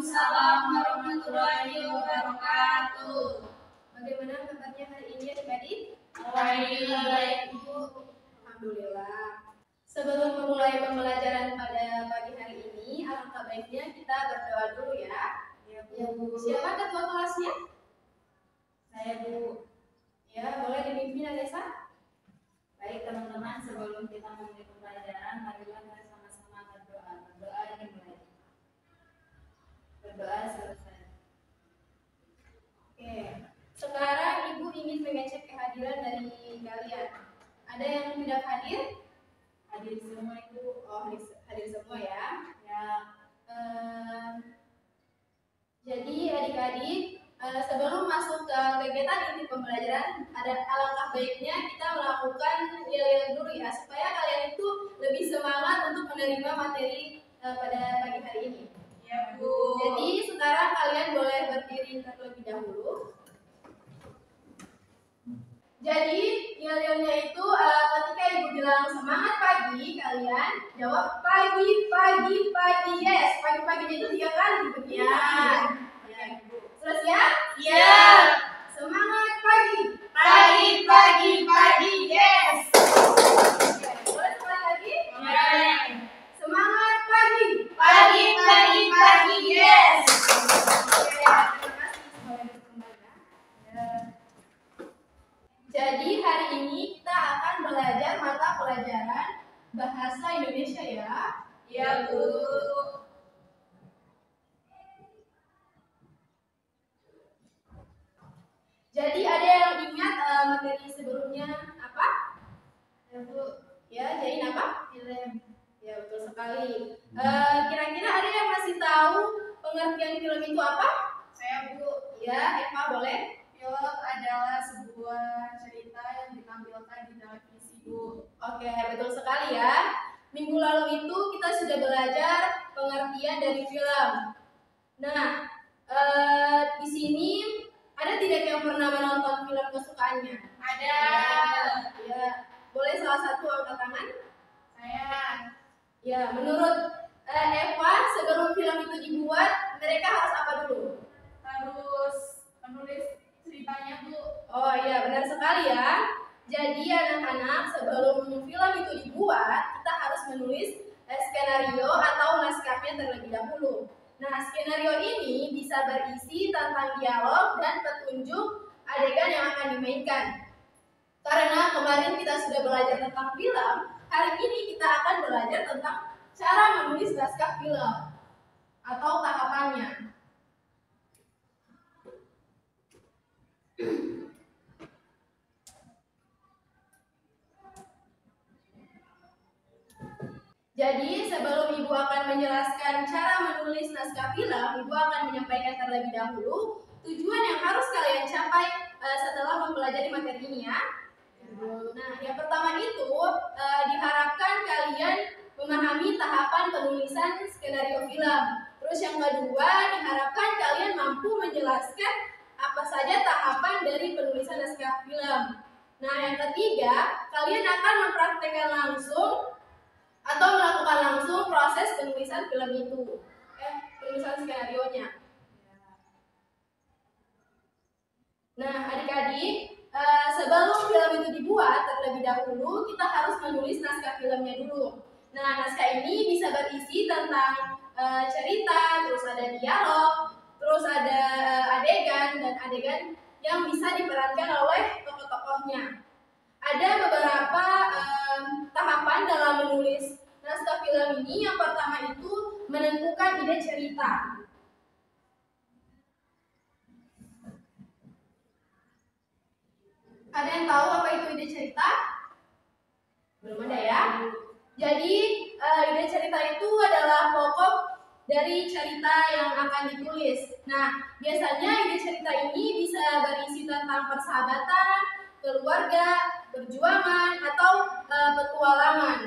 Waalaikumsalam warahmatullahi wabarakatuh. Bagaimana kabarnya hari ini adik-adik? Alhamdulillah baik, Ibu. Alhamdulillah. Sebelum memulai pembelajaran pada pagi hari ini, alangkah baiknya kita berdoa dulu ya. Ya, Bu. Siapa ketua kelasnya? Saya, Bu. Ya, boleh dipimpin Anessa? Baik teman-teman, sebelum kita memulai pembelajaran, marilah kita sama-sama berdoa. Berdoa dimulai. Berdoa selesai. Oke. Sekarang Ibu ingin mengecek kehadiran dari kalian. Ada yang tidak hadir? Hadir semua, Ibu. Oh, hadir semua ya. Ya. Jadi adik-adik, sebelum masuk ke kegiatan inti pembelajaran, ada alangkah baiknya kita melakukan yel-yel dulu ya, supaya kalian itu lebih semangat untuk menerima materi pada pagi hari ini. Ya, Bu. Jadi sekarang kalian boleh berdiri terlebih dahulu. Jadi yel-yelnya itu ketika Ibu bilang semangat pagi, kalian jawab pagi, pagi, pagi, yes. Pagi-paginya itu 3 kali begitu. Ya, Ibu. Terus ya? Ya. Semangat pagi. Pagi, pagi, pagi, yes. Oke, boleh sekali lagi? Ya. Semangat pagi. Pagi, pagi, pagi, yes. Oke, terima kasih. Boleh duduk kembali ya. Jadi hari ini kita akan belajar mata pelajaran bahasa Indonesia ya. Ya, Bu. Jadi ada yang ingat materi sebelumnya apa? Ya, Bu. Ya, jadiin apa? Film. Ya, betul sekali. Kira-kira ada yang masih tahu pengertian film itu apa? Saya, Bu. Ya, Eva boleh. Film adalah sebuah cerita yang ditampilkan di televisi, Bu. Oke, betul sekali ya. Minggu lalu itu kita sudah belajar pengertian dari film. Nah, di sini ada tidak yang pernah menonton film kesukaannya? Ada. Ya, boleh salah satu angkat tangan? Saya. Ya, menurut Eva, sebelum film itu dibuat, mereka harus apa dulu? Harus menulis ceritanya, Bu. Oh iya, benar sekali ya. Jadi anak-anak, sebelum film itu dibuat, kita harus menulis skenario atau naskahnya terlebih dahulu. Nah, skenario ini bisa berisi tentang dialog dan petunjuk adegan yang akan dimainkan. Karena kemarin kita sudah belajar tentang film, hari ini kita akan belajar tentang cara menulis naskah film atau tahapannya. Jadi sebelum Ibu akan menjelaskan cara menulis naskah film, Ibu akan menyampaikan terlebih dahulu tujuan yang harus kalian capai setelah mempelajari materi ini ya. Nah, yang pertama itu diharapkan kalian memahami tahapan penulisan skenario film. Terus yang kedua, diharapkan kalian mampu menjelaskan apa saja tahapan dari penulisan naskah film. Nah, yang ketiga, kalian akan mempraktekkan langsung atau melakukan langsung proses penulisan film itu, penulisan skenario-nya. Nah, adik-adik, sebelum film itu dibuat, terlebih dahulu kita harus menulis naskah filmnya dulu. Nah, naskah ini bisa berisi tentang cerita, terus ada dialog, terus ada adegan dan adegan yang bisa diperankan oleh tokoh-tokohnya. Ada beberapa tahapan dalam menulis naskah film ini. Yang pertama itu menentukan ide cerita. Ada yang tahu apa itu ide cerita? Belum ada ya? Jadi ide cerita itu adalah pokok dari cerita yang akan ditulis. Nah, biasanya ide cerita ini bisa berisi tentang persahabatan, keluarga, perjuangan, atau petualangan.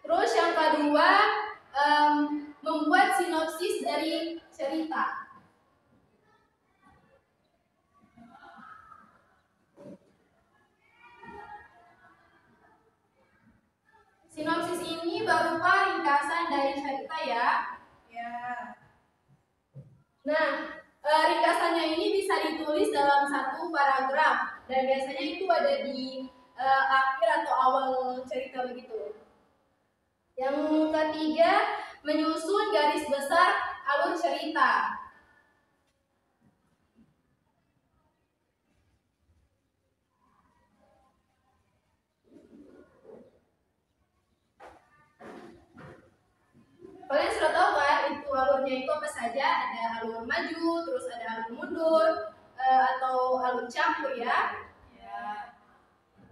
Terus yang kedua, membuat sinopsis dari cerita. Sinopsis ini berupa ringkasan dari cerita ya. Ya. Nah, ringkasannya ini bisa ditulis dalam satu paragraf dan biasanya itu ada di akhir atau awal cerita begitu. Yang ketiga, menyusun garis besar alur cerita. Kalian sudah tahu kan itu alurnya itu apa saja? Ada alur maju, terus ada alur mundur, atau alur campur ya. Ya.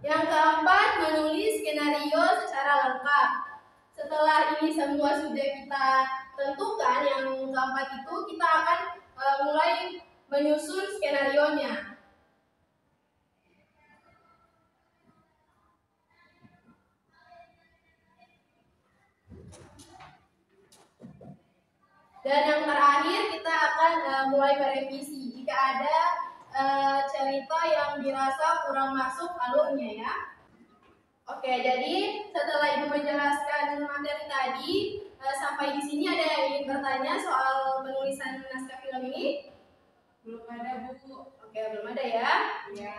Yang keempat, menulis skenario secara lengkap. Setelah ini semua sudah kita tentukan, yang keempat itu kita akan mulai menyusun skenarionya. Dan yang terakhir kita akan mulai merevisi jika ada cerita yang dirasa kurang masuk alurnya ya. Oke, jadi setelah Ibu menjelaskan materi tadi, sampai di sini ada yang ingin bertanya soal penulisan naskah film ini? Belum ada, Bu. Oke, belum ada ya. Ya.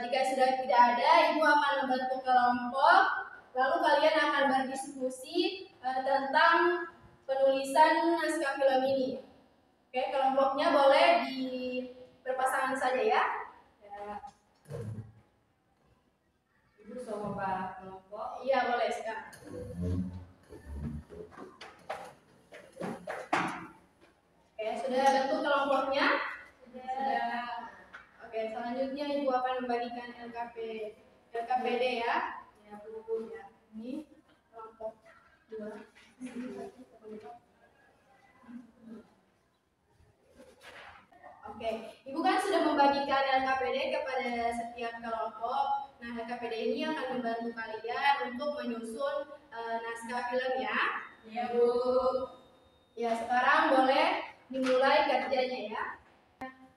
Jika sudah tidak ada, Ibu akan membentuk kelompok, lalu kalian akan berdiskusi tentang penulisan naskah film ini. Oke, kelompoknya boleh berpasangan saja ya. Ya. Ibu coba kelompok. Iya, boleh sekarang. Oke, sudah bentuk kelompoknya? Sudah. Oke, selanjutnya Ibu akan membagikan LKPD ya. Ya, Bu. Ya, ini kelompok 2. Oke, Ibu kan sudah membagikan LKPD kepada setiap kelompok. Nah, LKPD ini akan membantu kalian untuk menyusun naskah film ya. Ya, Bu. Ya, sekarang boleh dimulai kerjanya ya.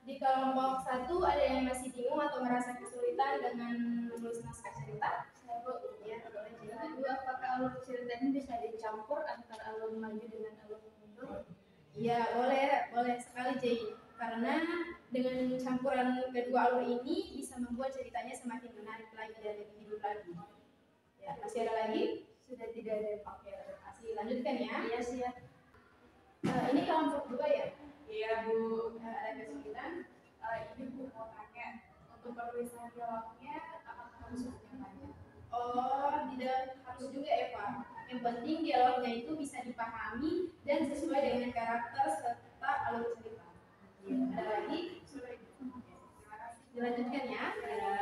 Di kelompok 1 ada yang masih bingung atau merasa kesulitan dengan menulis naskah cerita? Ya, Bu. Ya, boleh cerita. Bu, apakah alur cerita ini bisa dicampur antara alur maju dengan alur mundur? Iya, boleh sekali Jay. Karena dengan campuran kedua alur ini bisa membuat ceritanya semakin menarik lagi dan lebih hidup lagi. Ya, masih ada lagi? Sudah tidak ada. Oke, masih lanjutkan ya. Iya, siap. Ini kelompok 2 ya? Iya, Bu. Ada kesulitan? Ini Bu mau tanya, untuk penulisan dialognya apakah harus yang banyak? Oh, tidak harus juga ya Pak. Yang penting dialognya itu bisa dipahami dan sesuai dengan karakter serta alur cerita. Ada lagi? Sudah, Ibu. Terima kasih. Dilanjutkan ya. Ya.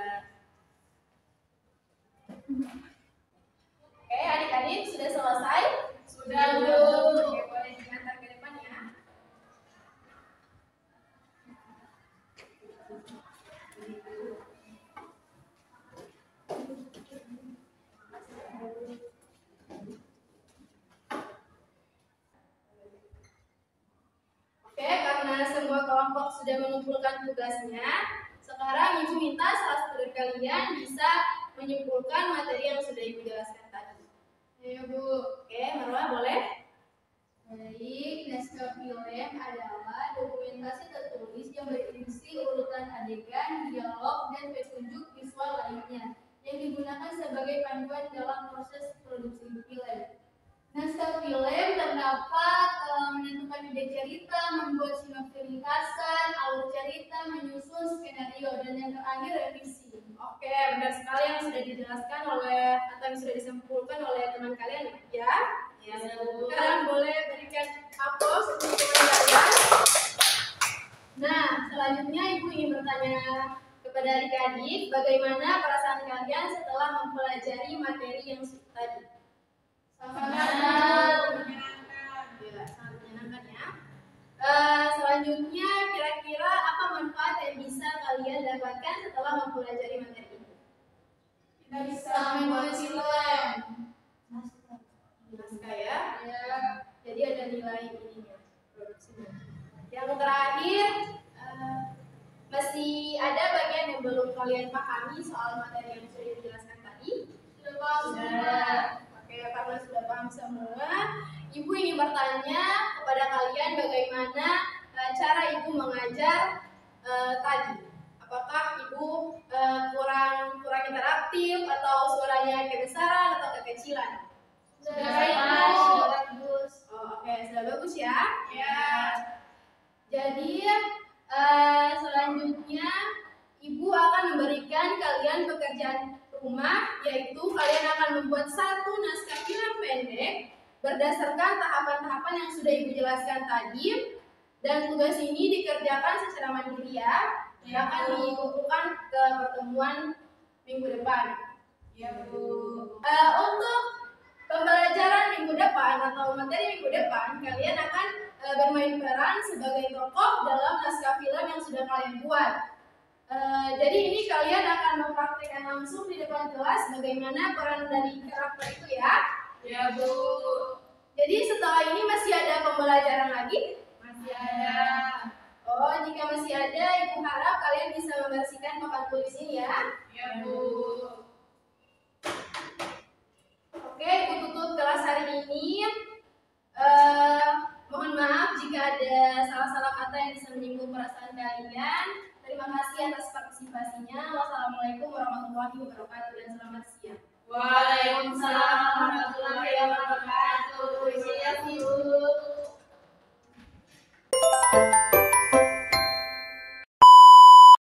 Oke, adik-adik sudah selesai? Sudah, Bu. Oke, boleh diantar ke depan ya. Oke, karena semua kelompok sudah mengumpulkan tugasnya, sekarang Ibu minta salah satu dari kalian bisa menyimpulkan materi yang sudah Ibu jelaskan tadi. Ya, Bu. Oke, Marwa boleh? Baik, naskah film adalah dokumentasi tertulis yang berisi urutan adegan, dialog, dan petunjuk visual lainnya yang digunakan sebagai panduan dalam proses produksi film. Naskah film terdapat menentukan ide cerita, membuat sinopsis ringkasan, alur cerita, menyusun skenario, dan yang terakhir revisi. Oke, benar sekali yang sudah dijelaskan oleh atau yang sudah disimpulkan oleh teman kalian ya. Ya, Bu. Sekarang boleh berikan aplaus untuk teman kalian. Nah, selanjutnya Ibu ingin bertanya kepada adik-adik, bagaimana perasaan kalian setelah mempelajari materi yang tadi? Sangat Ya, sangat menyenangkan ya. Selanjutnya, kira-kira apa manfaat yang bisa kalian dapatkan setelah mempelajari materi ini? Kita bisa membuat film. Naskah ya. Ya. Jadi ada nilai ininya, produksinya. Yang terakhir, masih ada bagian yang belum kalian pahami soal materi yang sudah dijelaskan tadi? Sudah. Oke, paham semua. Ibu ingin bertanya kepada kalian bagaimana cara ibu mengajar tadi. Apakah ibu kurang interaktif atau suaranya kebesaran atau kekecilan? Sudah bagus. Oh, oke, sudah bagus ya. Ya. Jadi selanjutnya ibu akan memberikan kalian pekerjaan rumah, yaitu kalian akan membuat satu naskah film pendek berdasarkan tahapan-tahapan yang sudah ibu jelaskan tadi. Dan tugas ini dikerjakan secara mandiri ya. Dan akan dikumpulkan ke pertemuan minggu depan. Ya, Bu. Untuk pembelajaran minggu depan atau materi minggu depan, kalian akan bermain peran sebagai tokoh dalam naskah film yang sudah kalian buat. Jadi ini kalian akan mempraktikkan langsung di depan kelas bagaimana peran dari karakter itu ya. Ya, Bu. Jadi setelah ini masih ada pembelajaran lagi? Masih ada. Oh, jika masih ada, ibu harap kalian bisa membersihkan papan tulis ini ya. Ya, Bu. Oke, ibu tutup kelas hari ini. Mohon maaf jika ada salah-salah kata yang bisa menyinggung perasaan kalian. Terima kasih atas partisipasinya. Wassalamualaikum warahmatullahi wabarakatuh dan selamat siang.